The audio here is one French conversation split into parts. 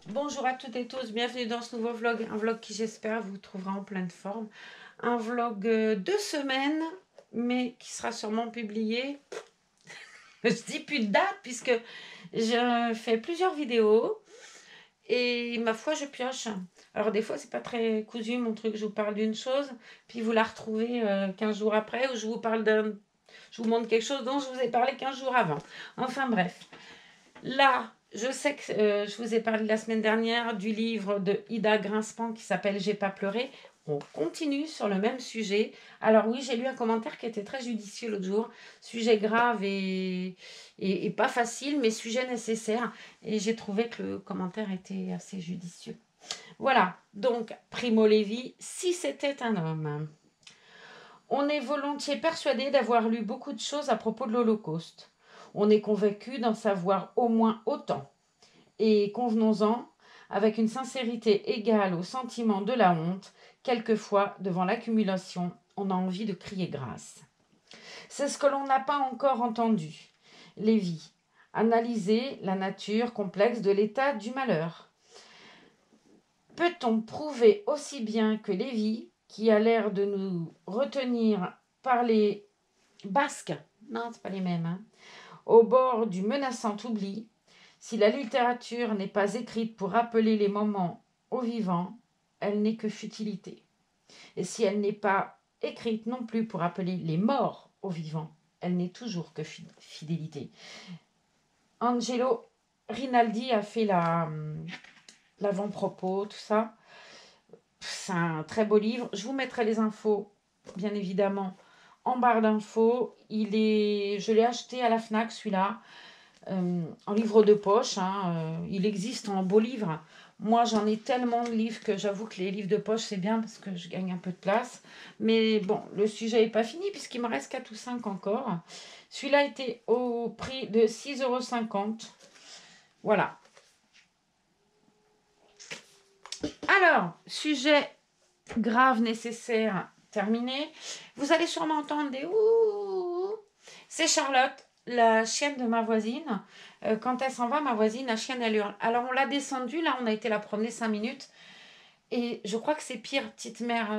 Bonjour à toutes et tous, bienvenue dans ce nouveau vlog, un vlog qui j'espère vous trouvera en pleine forme. Un vlog de semaine, mais qui sera sûrement publié, je dis plus de date puisque je fais plusieurs vidéos et ma foi je pioche. Alors des fois c'est pas très cousu mon truc, je vous parle d'une chose, puis vous la retrouvez 15 jours après ou je vous montre quelque chose dont je vous ai parlé 15 jours avant. Enfin bref. Là, je sais que je vous ai parlé la semaine dernière du livre de Ida Grinspan qui s'appelle J'ai pas pleuré. On continue sur le même sujet. Alors oui, j'ai lu un commentaire qui était très judicieux l'autre jour. Sujet grave et pas facile, mais sujet nécessaire. Et j'ai trouvé que le commentaire était assez judicieux. Voilà, donc Primo Levi, si c'était un homme. On est volontiers persuadé d'avoir lu beaucoup de choses à propos de l'Holocauste. On est convaincu d'en savoir au moins autant. Et convenons-en, avec une sincérité égale au sentiment de la honte, quelquefois, devant l'accumulation, on a envie de crier grâce. C'est ce que l'on n'a pas encore entendu. Lévi, analyser la nature complexe de l'état du malheur. Peut-on prouver aussi bien que Lévi, qui a l'air de nous retenir par les basques, non, c'est pas les mêmes, hein, au bord du menaçant oubli, si la littérature n'est pas écrite pour rappeler les moments aux vivants, elle n'est que futilité. Et si elle n'est pas écrite non plus pour rappeler les morts aux vivants, elle n'est toujours que fidélité. Angelo Rinaldi a fait l'avant-propos, tout ça. C'est un très beau livre. Je vous mettrai les infos, bien évidemment, en barre d'infos. Je l'ai acheté à la FNAC, celui-là. En livre de poche, hein, il existe en beau livre. Moi, j'en ai tellement de livres que j'avoue que les livres de poche, c'est bien parce que je gagne un peu de place. Mais bon, le sujet n'est pas fini puisqu'il me reste 4 ou 5 encore. Celui-là était au prix de 6,50 €. Voilà. Alors, sujet grave, nécessaire, terminé. Vous allez sûrement entendre des ouh. C'est Charlotte, la chienne de ma voisine. Quand elle s'en va, ma voisine, la chienne, elle hurle. Alors, on l'a descendue, là, on a été la promener 5 minutes. Et je crois que c'est pire, petite mère.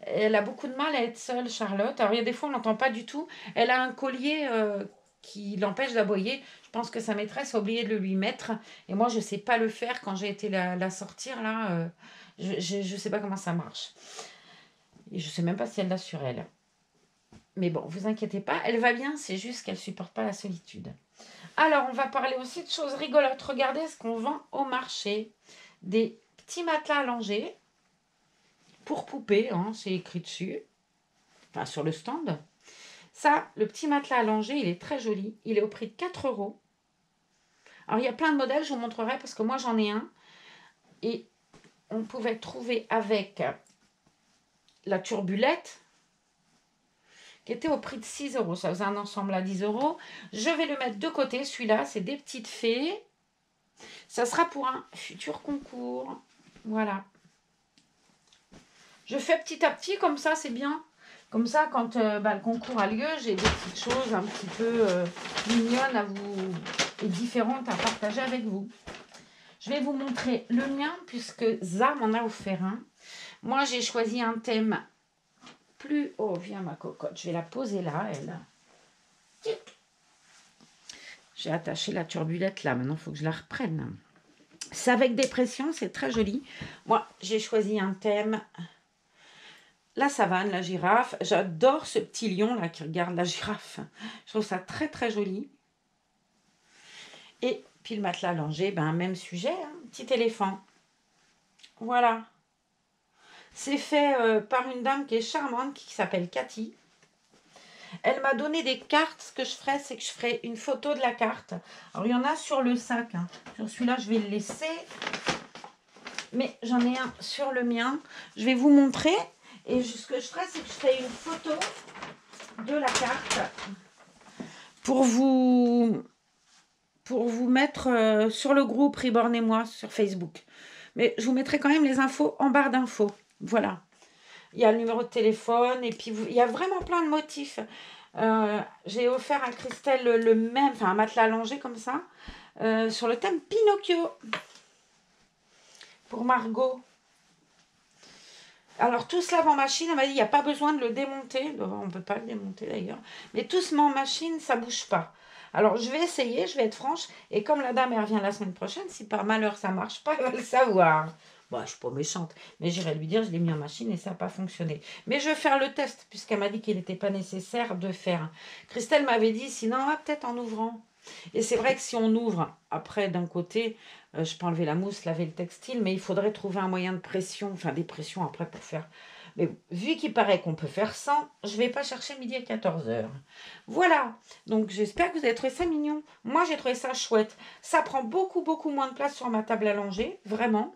Elle a beaucoup de mal à être seule, Charlotte. Alors, il y a des fois, on n'entend pas du tout. Elle a un collier qui l'empêche d'aboyer. Je pense que sa maîtresse a oublié de le lui mettre. Et moi, je ne sais pas le faire quand j'ai été la sortir, là. Je ne sais pas comment ça marche. Et je ne sais même pas si elle l'a sur elle. Mais bon, vous inquiétez pas, elle va bien, c'est juste qu'elle ne supporte pas la solitude. Alors, on va parler aussi de choses rigolotes. Regardez ce qu'on vend au marché. Des petits matelas allongés pour poupées, hein, c'est écrit dessus. Enfin, sur le stand. Ça, le petit matelas allongé, il est très joli. Il est au prix de 4 €. Alors, il y a plein de modèles, je vous montrerai parce que moi, j'en ai un. Et on pouvait trouver avec la turbulette, qui était au prix de 6 €. Ça faisait un ensemble à 10 €. Je vais le mettre de côté, celui-là, c'est des petites fées. Ça sera pour un futur concours. Voilà. Je fais petit à petit, comme ça, c'est bien. Comme ça, quand le concours a lieu, j'ai des petites choses un petit peu mignonnes à vous et différentes à partager avec vous. Je vais vous montrer le mien, puisque Za m'en a offert un. Moi, j'ai choisi un thème plus... Oh, viens ma cocotte, je vais la poser là, elle. J'ai attaché la turbulette là, maintenant il faut que je la reprenne. C'est avec des pressions, c'est très joli. Moi, j'ai choisi un thème, la savane, la girafe. J'adore ce petit lion là qui regarde la girafe. Je trouve ça très très joli. Et puis le matelas allongé, ben, même sujet, hein, petit éléphant. Voilà. C'est fait par une dame qui est charmante, qui s'appelle Cathy. Elle m'a donné des cartes. Ce que je ferai, c'est que je ferai une photo de la carte. Alors, il y en a sur le sac. Hein. Sur celui-là, je vais le laisser. Mais j'en ai un sur le mien. Je vais vous montrer. Et ce que je ferai, c'est que je ferai une photo de la carte pour vous mettre sur le groupe Reborn et moi sur Facebook. Mais je vous mettrai quand même les infos en barre d'infos. Voilà. Il y a le numéro de téléphone et puis il y a vraiment plein de motifs. J'ai offert à Christelle le même, enfin un matelas allongé comme ça, sur le thème Pinocchio. pour Margot. Alors, tout se lave en machine. Elle m'a dit, il n'y a pas besoin de le démonter. On ne peut pas le démonter d'ailleurs. Mais tout se met en machine, ça ne bouge pas. Alors, je vais essayer, je vais être franche. Et comme la dame, elle revient la semaine prochaine, si par malheur ça ne marche pas, elle va le savoir. Bon, je ne suis pas méchante. Mais j'irai lui dire, je l'ai mis en machine et ça n'a pas fonctionné. Mais je vais faire le test, puisqu'elle m'a dit qu'il n'était pas nécessaire de faire. Christelle m'avait dit, sinon, peut-être en ouvrant. Et c'est vrai que si on ouvre, après, d'un côté, je peux enlever la mousse, laver le textile, mais il faudrait trouver un moyen de pression, enfin des pressions après pour faire. Mais vu qu'il paraît qu'on peut faire sans, je ne vais pas chercher midi à 14h. Voilà, donc j'espère que vous avez trouvé ça mignon. Moi, j'ai trouvé ça chouette. Ça prend beaucoup, beaucoup moins de place sur ma table à langer, vraiment.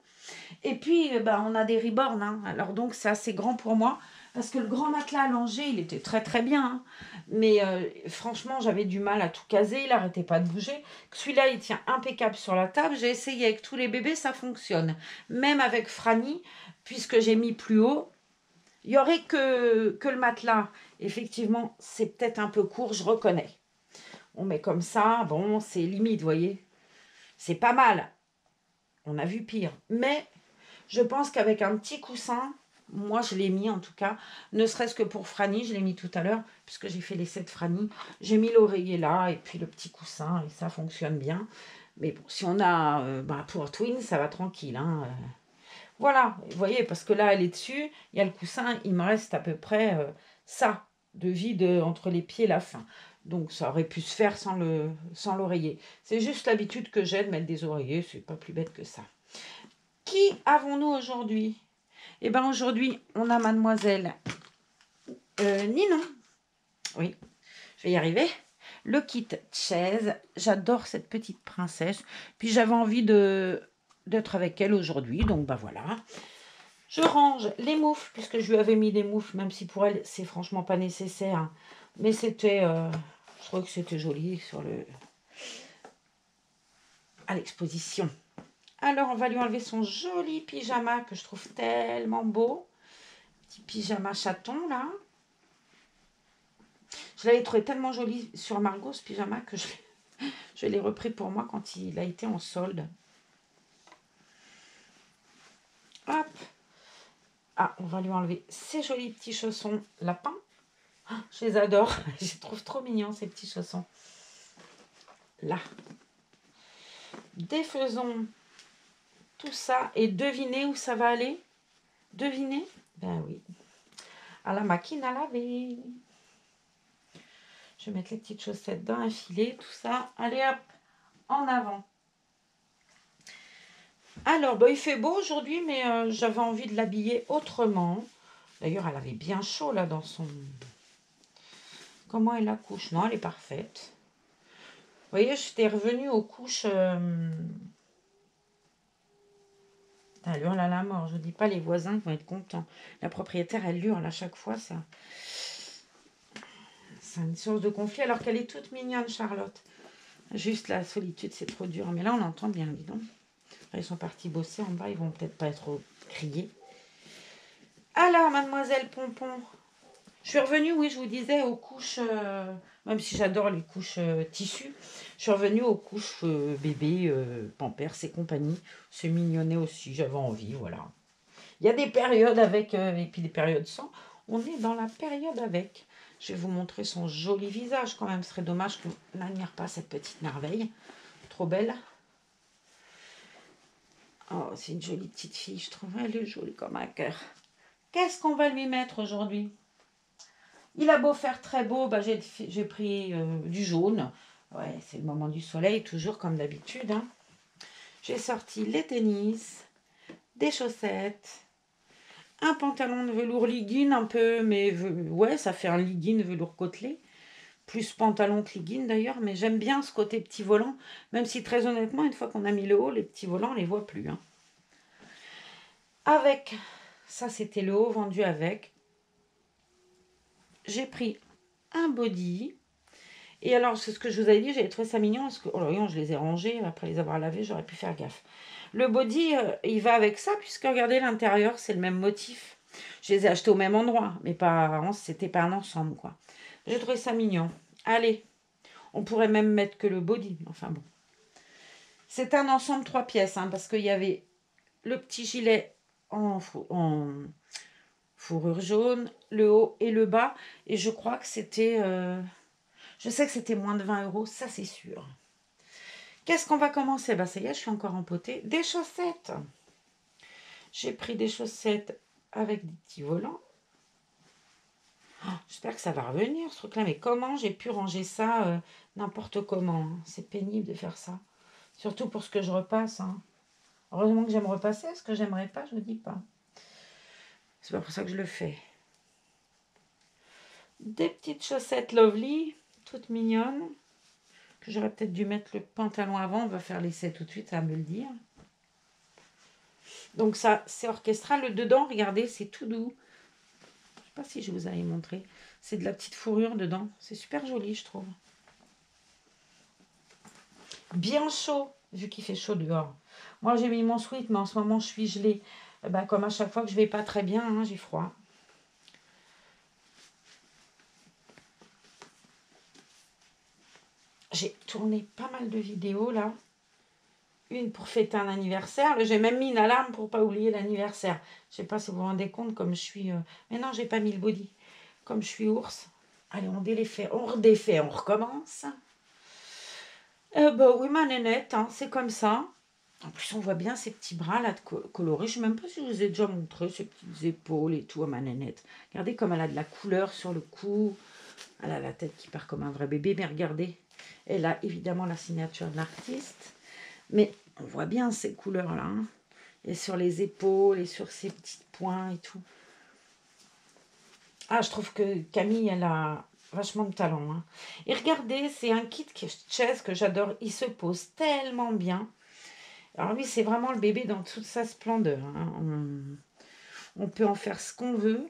Et puis, on a des ribornes, hein. Alors donc, c'est assez grand pour moi. Parce que le grand matelas allongé, il était très très bien. Hein. Mais franchement, j'avais du mal à tout caser. Il n'arrêtait pas de bouger. Celui-là, il tient impeccable sur la table. J'ai essayé avec tous les bébés, ça fonctionne. Même avec Franny, puisque j'ai mis plus haut, il n'y aurait que le matelas. Effectivement, c'est peut-être un peu court, je reconnais. On met comme ça, bon, c'est limite, vous voyez. C'est pas mal. On a vu pire. Mais je pense qu'avec un petit coussin, moi je l'ai mis en tout cas, ne serait-ce que pour Franny, je l'ai mis tout à l'heure, puisque j'ai fait l'essai de Franny. J'ai mis l'oreiller là, et puis le petit coussin, et ça fonctionne bien. Mais bon, si on a pour Twin, ça va tranquille. Hein. Voilà, vous voyez, parce que là, elle est dessus, il y a le coussin, il me reste à peu près ça, de vide entre les pieds et la fin. Donc ça aurait pu se faire sans l'oreiller. C'est juste l'habitude que j'ai de mettre des oreillers, c'est pas plus bête que ça. Qui avons-nous aujourd'hui? Eh bien, aujourd'hui, on a mademoiselle Ninon. Oui, je vais y arriver. Le kit chaise. J'adore cette petite princesse. Puis j'avais envie d'être avec elle aujourd'hui. Donc, voilà. Je range les moufles, puisque je lui avais mis des moufles, même si pour elle, c'est franchement pas nécessaire. Mais c'était... je trouvais que c'était joli à l'exposition. Alors, on va lui enlever son joli pyjama que je trouve tellement beau. Petit pyjama chaton, là. Je l'avais trouvé tellement joli sur Margot, ce pyjama, que je l'ai repris pour moi quand il a été en solde. Hop. Ah, on va lui enlever ses jolis petits chaussons lapins. Je les adore. Je les trouve trop mignons, ces petits chaussons. Là. Défaisons tout ça et devinez où ça va aller. Devinez? Ben oui. À la machine à laver. Je vais mettre les petites chaussettes dans un filet, tout ça. Allez hop, en avant. Alors, il fait beau aujourd'hui, mais j'avais envie de l'habiller autrement. D'ailleurs, elle avait bien chaud là dans son... Comment elle accouche? Non, elle est parfaite. Vous voyez, j'étais revenue aux couches... Elle hurle à la mort. Je ne dis pas, les voisins vont être contents. La propriétaire, elle hurle à chaque fois, ça. C'est une source de conflit, alors qu'elle est toute mignonne, Charlotte. Juste la solitude, c'est trop dur. Mais là, on entend bien, dis donc. Ils sont partis bosser en bas, ils vont peut-être pas être criés. Alors, mademoiselle Pompon, je suis revenue, oui, je vous disais, aux couches, même si j'adore les couches tissus, je suis revenue aux couches bébé, Pampers et compagnie. C'est mignonné aussi, j'avais envie, voilà. Il y a des périodes avec, et puis des périodes sans. On est dans la période avec. Je vais vous montrer son joli visage quand même. Ce serait dommage qu'on n'admire pas cette petite merveille. Trop belle. Oh, c'est une jolie petite fille, je trouve. Elle est jolie comme un cœur. Qu'est-ce qu'on va lui mettre aujourd'hui? Il a beau faire très beau, j'ai pris du jaune. Ouais, c'est le moment du soleil, toujours comme d'habitude. Hein. J'ai sorti les tennis, des chaussettes, un pantalon de velours legging un peu, mais ouais, ça fait un legging velours côtelé. Plus pantalon que legging d'ailleurs, mais j'aime bien ce côté petit volant, même si très honnêtement, une fois qu'on a mis le haut, les petits volants, on les voit plus. Hein. Avec, ça c'était le haut vendu avec, j'ai pris un body. Et alors, c'est ce que je vous avais dit, j'avais trouvé ça mignon, parce que, oh là, je les ai rangés, après les avoir lavés, j'aurais pu faire gaffe. Le body, il va avec ça, puisque regardez l'intérieur, c'est le même motif. Je les ai achetés au même endroit, mais c'était pas un ensemble, quoi. J'ai trouvé ça mignon. Allez, on pourrait même mettre que le body, enfin bon. C'est un ensemble 3 pièces, hein, parce qu'il y avait le petit gilet en fourrure jaune, le haut et le bas. Et je crois que c'était... je sais que c'était moins de 20 €, ça c'est sûr. Qu'est-ce qu'on va commencer? Bah ça y est, je suis encore empotée. Des chaussettes. J'ai pris des chaussettes avec des petits volants. Oh, j'espère que ça va revenir ce truc-là. Mais comment j'ai pu ranger ça n'importe comment, hein. C'est pénible de faire ça. Surtout pour ce que je repasse, hein. Heureusement que j'aime repasser. Ce que j'aimerais pas, je ne dis pas. C'est pas pour ça que je le fais. Des petites chaussettes Lovely, toutes mignonnes. Que j'aurais peut-être dû mettre le pantalon avant. On va faire l'essai tout de suite, ça va me le dire. Donc ça, c'est orchestral. Le dedans, regardez, c'est tout doux. Je sais pas si je vous avais montré. C'est de la petite fourrure dedans. C'est super joli, je trouve. Bien chaud, vu qu'il fait chaud dehors. Moi, j'ai mis mon sweat, mais en ce moment, je suis gelée. Ben, comme à chaque fois que je vais pas très bien, hein, j'ai froid. J'ai tourné pas mal de vidéos, là. Une pour fêter un anniversaire. J'ai même mis une alarme pour pas oublier l'anniversaire. Je sais pas si vous vous rendez compte, comme je suis... Mais non, j'ai pas mis le body. Comme je suis ours. Allez, on défait, on redéfait, on recommence. Bah oui, ma nénette, hein, c'est comme ça. En plus, on voit bien ces petits bras là de colorés. Je ne sais même pas si je vous ai déjà montré ces petites épaules et tout à ma nénette. Regardez comme elle a de la couleur sur le cou. Elle a la tête qui part comme un vrai bébé. Mais regardez, elle a évidemment la signature de l'artiste. Mais on voit bien ces couleurs-là. Hein. Et sur les épaules et sur ses petits points et tout. Ah, je trouve que Camille, elle a vachement de talent. Hein. Et regardez, c'est un kit chaise que j'adore. Il se pose tellement bien. Alors lui, c'est vraiment le bébé dans toute sa splendeur. Hein. On peut en faire ce qu'on veut.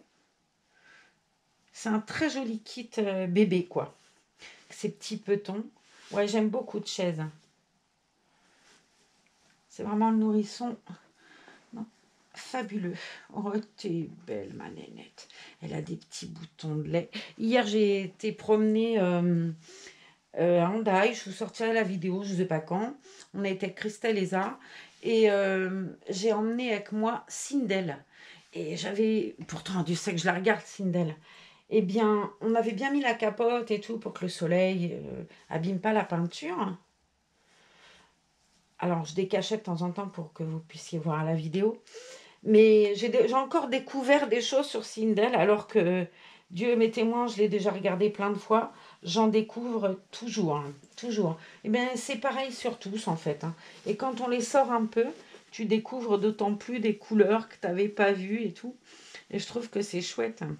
C'est un très joli kit bébé, quoi. Ces petits petons. Ouais, j'aime beaucoup de chaises. C'est vraiment le nourrisson. Non, fabuleux. Oh, t'es belle, ma nénette. Elle a des petits boutons de lait. Hier, j'ai été promener à Hendaye. Je vous sortirai la vidéo, je ne sais pas quand. On a été avec Christelle et Zara. Et j'ai emmené avec moi Sindel. Et j'avais... Pourtant, Dieu sait que je la regarde, Sindel. Eh bien, on avait bien mis la capote et tout pour que le soleil abîme pas la peinture. Alors, je décachais de temps en temps pour que vous puissiez voir la vidéo. Mais j'ai encore découvert des choses sur Sindel, alors que Dieu m'est témoin, je l'ai déjà regardé plein de fois. J'en découvre toujours, hein, toujours. Eh bien, c'est pareil sur tous, en fait. Hein. Et quand on les sort un peu, tu découvres d'autant plus des couleurs que tu n'avais pas vues et tout. Et je trouve que c'est chouette. Hein.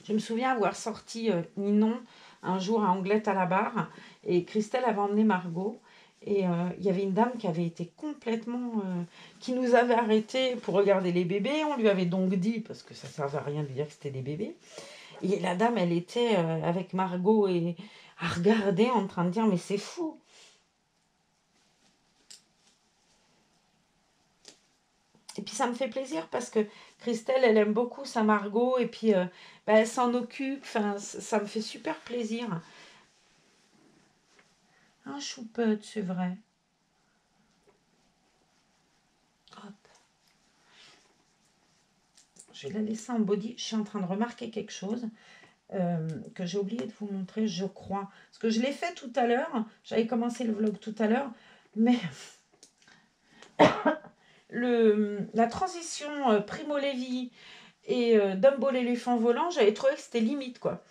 Je me souviens avoir sorti Ninon un jour à Anglette à la barre. Et Christelle avait emmené Margot. Et il y avait une dame qui avait été complètement... qui nous avait arrêtés pour regarder les bébés. On lui avait donc dit, parce que ça ne servait à rien de lui dire que c'était des bébés. Et la dame, elle était avec Margot et à regarder en train de dire, mais c'est fou. Et puis ça me fait plaisir parce que Christelle, elle aime beaucoup sa Margot. Et puis elle s'en occupe. Enfin, ça me fait super plaisir. Un choupette, c'est vrai. Hop. Je vais la laisser en body. Je suis en train de remarquer quelque chose que j'ai oublié de vous montrer, je crois. Parce que je l'ai fait tout à l'heure. J'avais commencé le vlog tout à l'heure. Mais la transition Primo Levi et Dumbo l'éléphant volant, j'avais trouvé que c'était limite, quoi.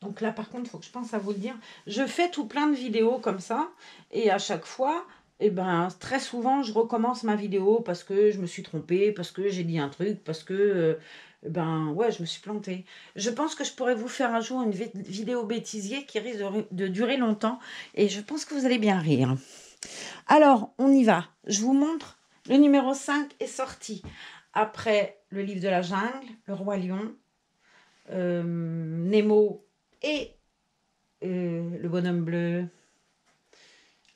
Donc là, par contre, il faut que je pense à vous le dire. Je fais tout plein de vidéos comme ça. Et à chaque fois, eh ben, très souvent, je recommence ma vidéo parce que je me suis trompée, parce que j'ai dit un truc, parce que, ouais, je me suis plantée. Je pense que je pourrais vous faire un jour une vidéo bêtisier qui risque de durer longtemps. Et je pense que vous allez bien rire. Alors, on y va. Je vous montre. Le numéro 5 est sorti après le livre de la jungle, le roi lion, Nemo et le bonhomme bleu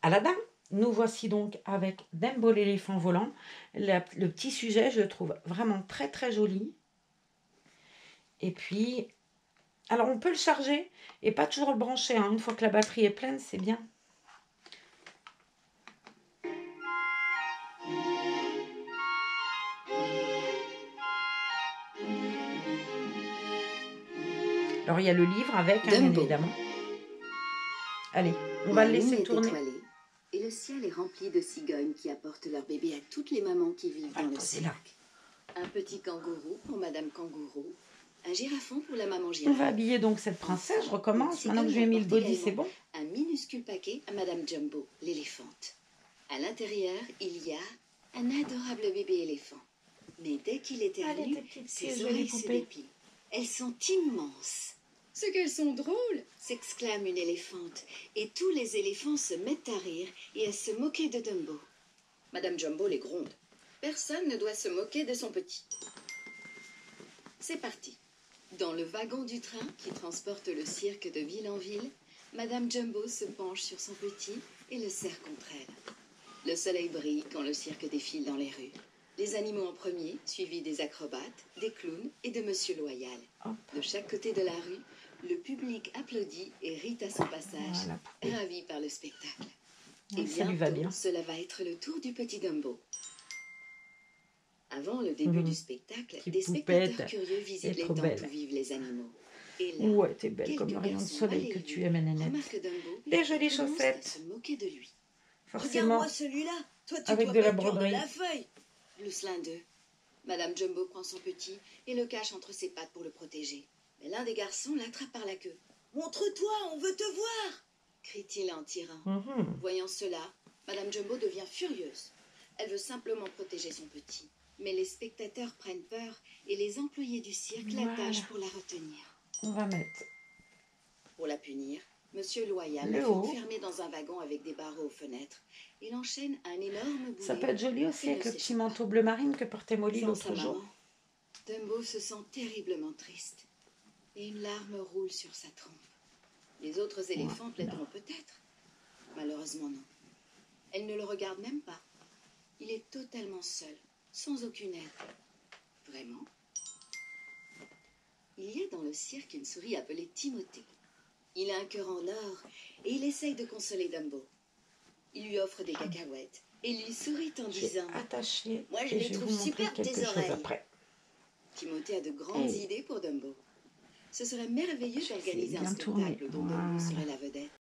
Aladdin. Nous voici donc avec Dumbo l'éléphant volant. Le petit sujet, je le trouve vraiment très très joli. Et puis, alors on peut le charger et pas toujours le brancher. Hein. Une fois que la batterie est pleine, c'est bien. Alors, il y a le livre avec, hein, bien Dumbo. évidemment. Allez, on va le La lune laisser est tourner. étoilée, et le ciel est rempli de cigognes qui apportent leur bébé à toutes les mamans qui vivent On va dans le le poser là. cirque. Un petit kangourou pour Madame Kangourou, un girafon pour la maman On girafe. va habiller donc cette princesse. Je recommence. Une Maintenant que cigogne j'ai mis le apporte body, c'est également bon. un minuscule paquet à Madame Jumbo, l'éléphante. À l'intérieur, il y a un adorable bébé éléphant. Mais dès qu'il éternue, Allez, tes petites ses jolies oreilles se poupées. dépilent. Elles sont immenses. Ce qu'elles sont drôles, s'exclame une éléphante. Et tous les éléphants se mettent à rire et à se moquer de Dumbo. Madame Jumbo les gronde. Personne ne doit se moquer de son petit. C'est parti. Dans le wagon du train qui transporte le cirque de ville en ville, Madame Jumbo se penche sur son petit et le serre contre elle. Le soleil brille quand le cirque défile dans les rues. Les animaux en premier, suivis des acrobates, des clowns et de Monsieur Loyal. Hop. De chaque côté de la rue, le public applaudit et rit à son passage, Voilà, poupée. ravi par le spectacle. Ouais, Et ça lui va bientôt, bien. cela va être le tour du petit Dumbo. Avant le début du spectacle, Petite des poupette. spectateurs curieux visitent Elle est les trop tentes belle. où vivent les animaux. Et là, Ouais, t'es belle quelques comme le rayon de garçons soleil que mal tu élevés aimes, Nénette. remarquent Dumbo Des et jolies commencent chaussettes. à se moquer de lui. Forcément. Regarde-moi celui-là. Toi, tu Avec dois de la pas être cœur de broderie. la feuille. Glousse l'un d'eux. Madame Jumbo prend son petit et le cache entre ses pattes pour le protéger. Mais l'un des garçons l'attrape par la queue. Montre-toi, on veut te voir. Crie-t-il en tirant. Mhm. Voyant cela, Madame Jumbo devient furieuse. Elle veut simplement protéger son petit. Mais les spectateurs prennent peur et les employés du cirque Voilà. l'attachent pour la retenir. On va mettre Pour la punir, Monsieur Loyal Le la fait haut. enfermer dans un wagon avec des barreaux aux fenêtres. Il enchaîne un énorme boulet. Ça peut être joli aussi qui avec ne le petit s'échappe manteau bleu marine que portait pas. Molly Sans sa l'autre jour. maman, Dumbo se sent terriblement triste et une larme roule sur sa trompe. Les autres éléphants plaideront peut-être. Malheureusement non. Elle ne le regarde même pas. Il est totalement seul, sans aucune aide. Vraiment? Il y a dans le cirque une souris appelée Timothée. Il a un cœur en or et il essaye de consoler Dumbo. Il lui offre des cacahuètes et lui sourit en J'ai disant attaché Moi, je et les je vais trouve vous montrer superbes, tes quelque chose oreilles. après. Timothée a de grandes Hey. idées pour Dumbo. Ce serait merveilleux J'ai d'organiser un bien spectacle tourné. dont Dumbo Voilà. serait la vedette.